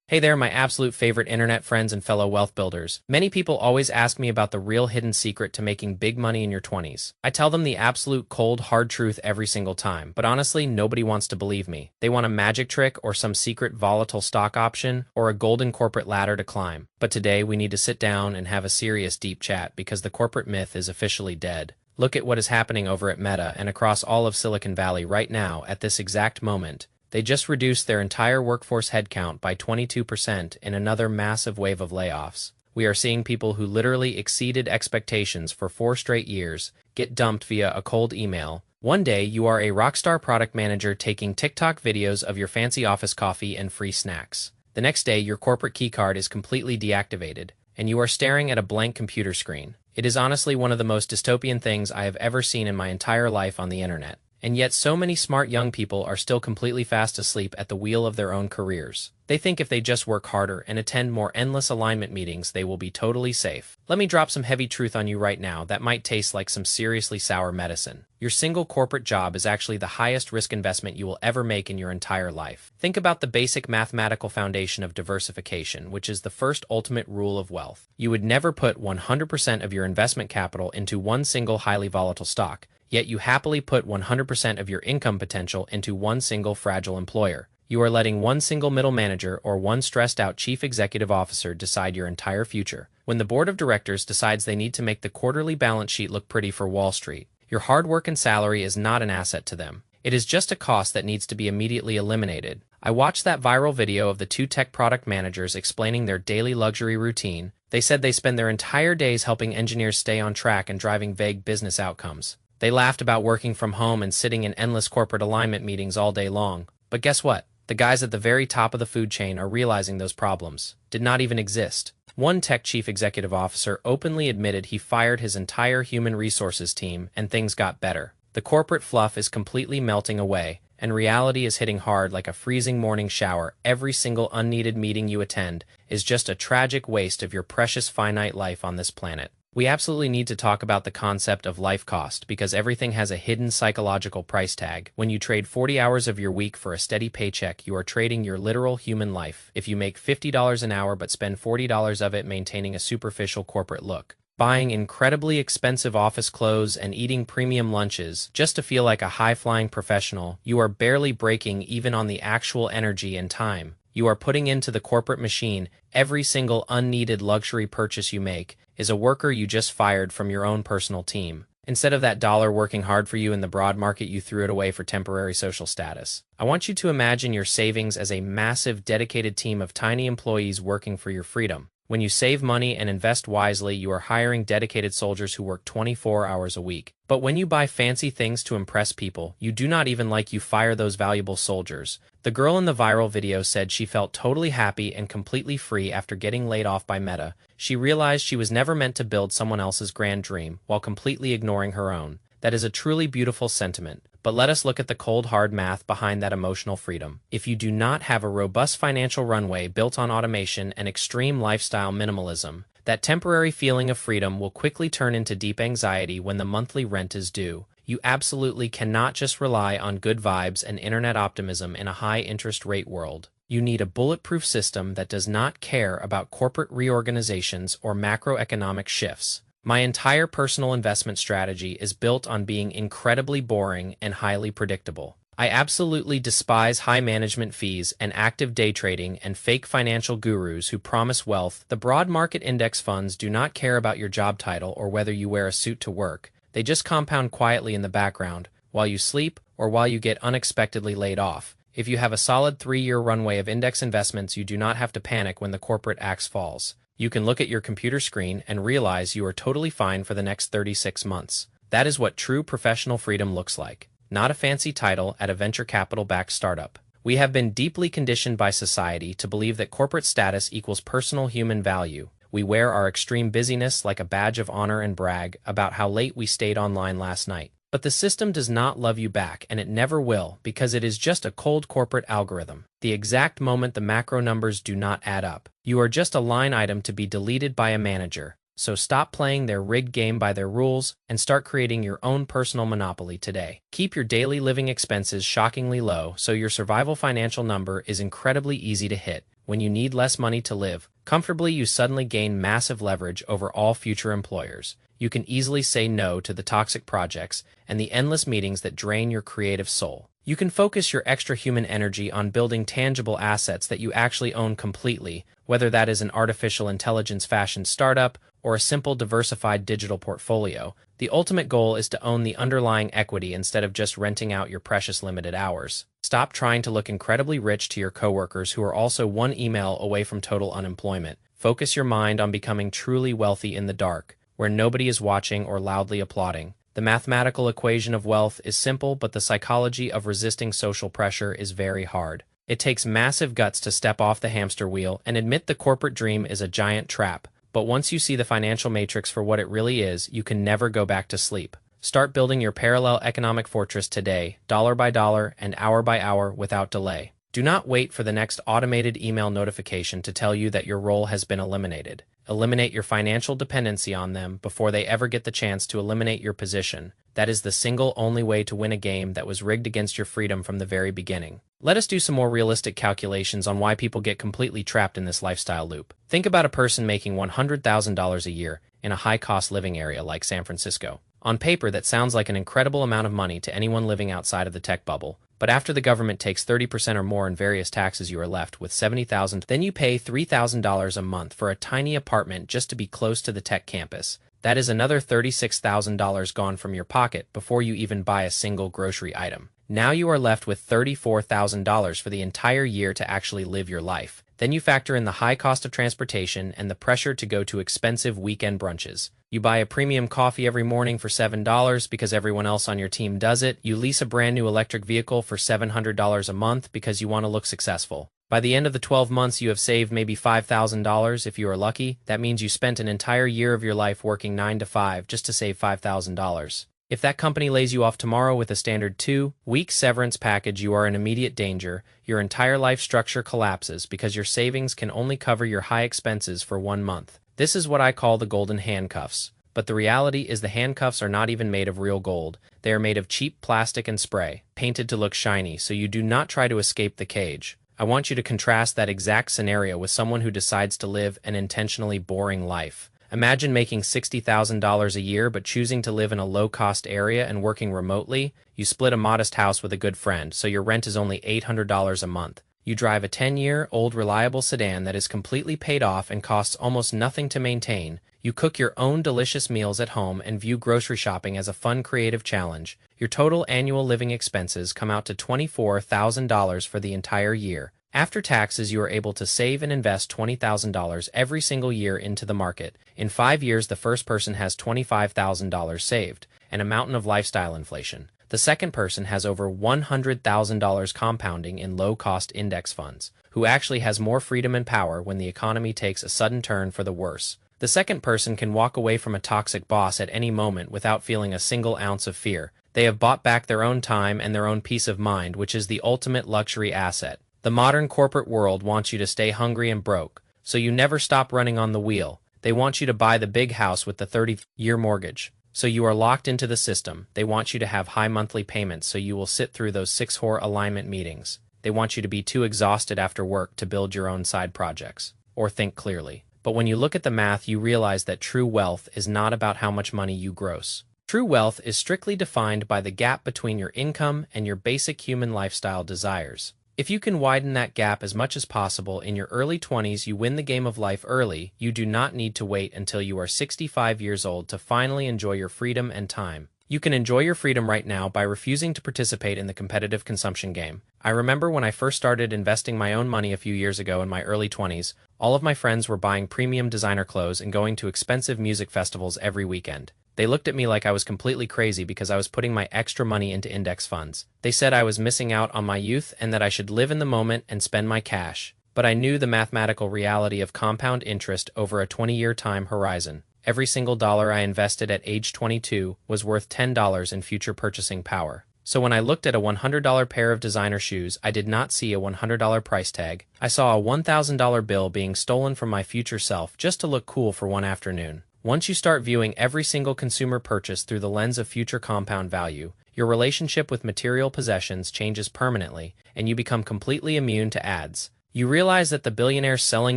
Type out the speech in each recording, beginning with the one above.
Hey there, my absolute favorite internet friends and fellow wealth builders. Many people always ask me about the real hidden secret to making big money in your 20s. I tell them the absolute cold, hard truth every single time, but honestly, nobody wants to believe me. They want a magic trick or some secret volatile stock option or a golden corporate ladder to climb. But today, we need to sit down and have a serious deep chat because the corporate myth is officially dead. Look at what is happening over at Meta and across all of Silicon Valley right now at this exact moment. They just reduced their entire workforce headcount by 22% in another massive wave of layoffs. We are seeing people who literally exceeded expectations for 4 straight years get dumped via a cold email. One day, you are a rockstar product manager taking TikTok videos of your fancy office coffee and free snacks. The next day, your corporate keycard is completely deactivated, and you are staring at a blank computer screen. It is honestly one of the most dystopian things I have ever seen in my entire life on the internet. And yet so many smart young people are still completely fast asleep at the wheel of their own careers. They think if they just work harder and attend more endless alignment meetings, they will be totally safe. Let me drop some heavy truth on you right now that might taste like some seriously sour medicine. Your single corporate job is actually the highest risk investment you will ever make in your entire life. Think about the basic mathematical foundation of diversification, which is the first ultimate rule of wealth. You would never put 100% of your investment capital into one single highly volatile stock. Yet you happily put 100% of your income potential into one single fragile employer. You are letting one single middle manager or one stressed-out chief executive officer decide your entire future. When the board of directors decides they need to make the quarterly balance sheet look pretty for Wall Street, your hard work and salary is not an asset to them. It is just a cost that needs to be immediately eliminated. I watched that viral video of the 2 tech product managers explaining their daily luxury routine. They said they spend their entire days helping engineers stay on track and driving vague business outcomes. They laughed about working from home and sitting in endless corporate alignment meetings all day long. But guess what? The guys at the very top of the food chain are realizing those problems did not even exist. One tech chief executive officer openly admitted he fired his entire human resources team and things got better. The corporate fluff is completely melting away, and reality is hitting hard like a freezing morning shower. Every single unneeded meeting you attend is just a tragic waste of your precious finite life on this planet. We absolutely need to talk about the concept of life cost because everything has a hidden psychological price tag. When you trade 40 hours of your week for a steady paycheck, you are trading your literal human life. If you make $50 an hour but spend $40 of it maintaining a superficial corporate look, buying incredibly expensive office clothes and eating premium lunches just to feel like a high-flying professional, you are barely breaking even on the actual energy and time you are putting into the corporate machine. Every single unneeded luxury purchase you make is a worker you just fired from your own personal team. Instead of that dollar working hard for you in the broad market, you threw it away for temporary social status. I want you to imagine your savings as a massive, dedicated team of tiny employees working for your freedom. When you save money and invest wisely, you are hiring dedicated soldiers who work 24 hours a week. But when you buy fancy things to impress people, you do not even you fire those valuable soldiers. The girl in the viral video said she felt totally happy and completely free after getting laid off by Meta. She realized she was never meant to build someone else's grand dream while completely ignoring her own. That is a truly beautiful sentiment. But let us look at the cold hard math behind that emotional freedom. If you do not have a robust financial runway built on automation and extreme lifestyle minimalism, that temporary feeling of freedom will quickly turn into deep anxiety when the monthly rent is due. You absolutely cannot just rely on good vibes and internet optimism in a high interest rate world. You need a bulletproof system that does not care about corporate reorganizations or macroeconomic shifts. My entire personal investment strategy is built on being incredibly boring and highly predictable. I absolutely despise high management fees and active day trading and fake financial gurus who promise wealth. The broad market index funds do not care about your job title or whether you wear a suit to work. They just compound quietly in the background while you sleep or while you get unexpectedly laid off. If you have a solid 3-year runway of index investments, you do not have to panic when the corporate axe falls. You can look at your computer screen and realize you are totally fine for the next 36 months. That is what true professional freedom looks like. Not a fancy title at a venture capital-backed startup. We have been deeply conditioned by society to believe that corporate status equals personal human value. We wear our extreme busyness like a badge of honor and brag about how late we stayed online last night. But the system does not love you back, and it never will, because it is just a cold corporate algorithm. The exact moment the macro numbers do not add up, you are just a line item to be deleted by a manager. So stop playing their rigged game by their rules and start creating your own personal monopoly today. Keep your daily living expenses shockingly low so your survival financial number is incredibly easy to hit. When you need less money to live comfortably, you suddenly gain massive leverage over all future employers. You can easily say no to the toxic projects and the endless meetings that drain your creative soul. You can focus your extra human energy on building tangible assets that you actually own completely, whether that is an artificial intelligence fashion startup or a simple diversified digital portfolio. The ultimate goal is to own the underlying equity instead of just renting out your precious limited hours. Stop trying to look incredibly rich to your coworkers who are also one email away from total unemployment. Focus your mind on becoming truly wealthy in the dark, where nobody is watching or loudly applauding. The mathematical equation of wealth is simple, but the psychology of resisting social pressure is very hard. It takes massive guts to step off the hamster wheel and admit the corporate dream is a giant trap. But once you see the financial matrix for what it really is, you can never go back to sleep. Start building your parallel economic fortress today, dollar by dollar and hour by hour without delay. Do not wait for the next automated email notification to tell you that your role has been eliminated. Eliminate your financial dependency on them before they ever get the chance to eliminate your position. That is the single only way to win a game that was rigged against your freedom from the very beginning. Let us do some more realistic calculations on why people get completely trapped in this lifestyle loop. Think about a person making $100,000 a year in a high-cost living area like San Francisco. On paper, that sounds like an incredible amount of money to anyone living outside of the tech bubble. But after the government takes 30% or more in various taxes, you are left with $70,000. Then you pay $3,000 a month for a tiny apartment just to be close to the tech campus. That is another $36,000 gone from your pocket before you even buy a single grocery item. Now you are left with $34,000 for the entire year to actually live your life. Then you factor in the high cost of transportation and the pressure to go to expensive weekend brunches. You buy a premium coffee every morning for $7 because everyone else on your team does it. You lease a brand new electric vehicle for $700 a month because you want to look successful. By the end of the 12 months, you have saved maybe $5,000 if you are lucky. That means you spent an entire year of your life working 9 to 5 just to save $5,000. If that company lays you off tomorrow with a standard 2-week severance package, you are in immediate danger. Your entire life structure collapses because your savings can only cover your high expenses for 1 month. This is what I call the golden handcuffs. But the reality is the handcuffs are not even made of real gold. They are made of cheap plastic and spray, painted to look shiny, so you do not try to escape the cage. I want you to contrast that exact scenario with someone who decides to live an intentionally boring life. Imagine making $60,000 a year but choosing to live in a low-cost area and working remotely. You split a modest house with a good friend, so your rent is only $800 a month. You drive a 10-year-old reliable sedan that is completely paid off and costs almost nothing to maintain. You cook your own delicious meals at home and view grocery shopping as a fun creative challenge. Your total annual living expenses come out to $24,000 for the entire year. After taxes, you are able to save and invest $20,000 every single year into the market. In 5 years, the first person has $25,000 saved, and a mountain of lifestyle inflation. The second person has over $100,000 compounding in low-cost index funds, who actually has more freedom and power when the economy takes a sudden turn for the worse. The second person can walk away from a toxic boss at any moment without feeling a single ounce of fear. They have bought back their own time and their own peace of mind, which is the ultimate luxury asset. The modern corporate world wants you to stay hungry and broke, so you never stop running on the wheel. They want you to buy the big house with the 30-year mortgage, so you are locked into the system. They want you to have high monthly payments, so you will sit through those 6-hour alignment meetings. They want you to be too exhausted after work to build your own side projects, or think clearly. But when you look at the math, you realize that true wealth is not about how much money you gross. True wealth is strictly defined by the gap between your income and your basic human lifestyle desires. If you can widen that gap as much as possible in your early 20s, you win the game of life early. You do not need to wait until you are 65 years old to finally enjoy your freedom and time. You can enjoy your freedom right now by refusing to participate in the competitive consumption game. I remember when I first started investing my own money a few years ago in my early 20s, all of my friends were buying premium designer clothes and going to expensive music festivals every weekend. They looked at me like I was completely crazy because I was putting my extra money into index funds. They said I was missing out on my youth and that I should live in the moment and spend my cash. But I knew the mathematical reality of compound interest over a 20-year time horizon. Every single dollar I invested at age 22 was worth $10 in future purchasing power. So when I looked at a $100 pair of designer shoes, I did not see a $100 price tag. I saw a $1,000 bill being stolen from my future self just to look cool for one afternoon. Once you start viewing every single consumer purchase through the lens of future compound value, your relationship with material possessions changes permanently, and you become completely immune to ads. You realize that the billionaires selling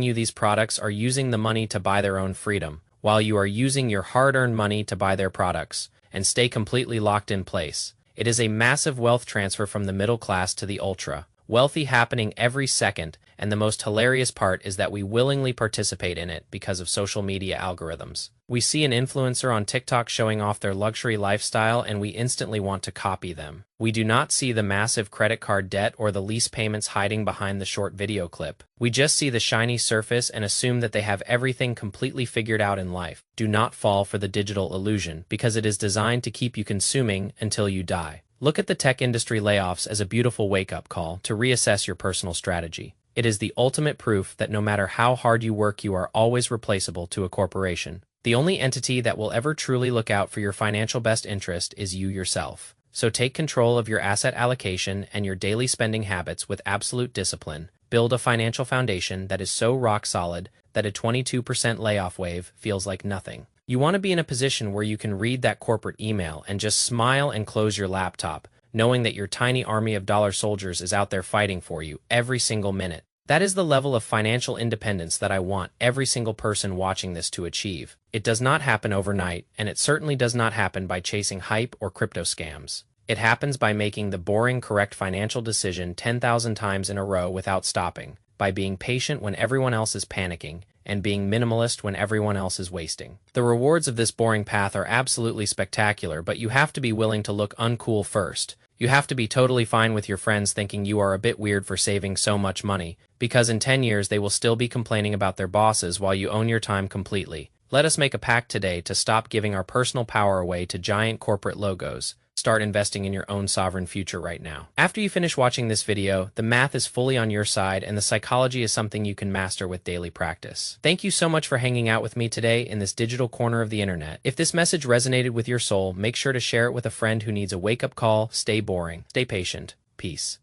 you these products are using the money to buy their own freedom, while you are using your hard-earned money to buy their products, and stay completely locked in place. It is a massive wealth transfer from the middle class to the ultra wealthy happening every second, and the most hilarious part is that we willingly participate in it because of social media algorithms. We see an influencer on TikTok showing off their luxury lifestyle and we instantly want to copy them. We do not see the massive credit card debt or the lease payments hiding behind the short video clip. We just see the shiny surface and assume that they have everything completely figured out in life. Do not fall for the digital illusion, because it is designed to keep you consuming until you die. Look at the tech industry layoffs as a beautiful wake-up call to reassess your personal strategy. It is the ultimate proof that no matter how hard you work, you are always replaceable to a corporation. The only entity that will ever truly look out for your financial best interest is you yourself. So take control of your asset allocation and your daily spending habits with absolute discipline. Build a financial foundation that is so rock solid that a 22% layoff wave feels like nothing. You want to be in a position where you can read that corporate email and just smile and close your laptop, knowing that your tiny army of dollar soldiers is out there fighting for you every single minute. That is the level of financial independence that I want every single person watching this to achieve. It does not happen overnight, and it certainly does not happen by chasing hype or crypto scams. It happens by making the boring, correct financial decision 10,000 times in a row without stopping, by being patient when everyone else is panicking, and being minimalist when everyone else is wasting. The rewards of this boring path are absolutely spectacular, but you have to be willing to look uncool first. You have to be totally fine with your friends thinking you are a bit weird for saving so much money, because in 10 years they will still be complaining about their bosses while you own your time completely. Let us make a pact today to stop giving our personal power away to giant corporate logos. Start investing in your own sovereign future right now. After you finish watching this video, the math is fully on your side and the psychology is something you can master with daily practice. Thank you so much for hanging out with me today in this digital corner of the internet. If this message resonated with your soul, make sure to share it with a friend who needs a wake-up call. Stay boring, stay patient. Peace.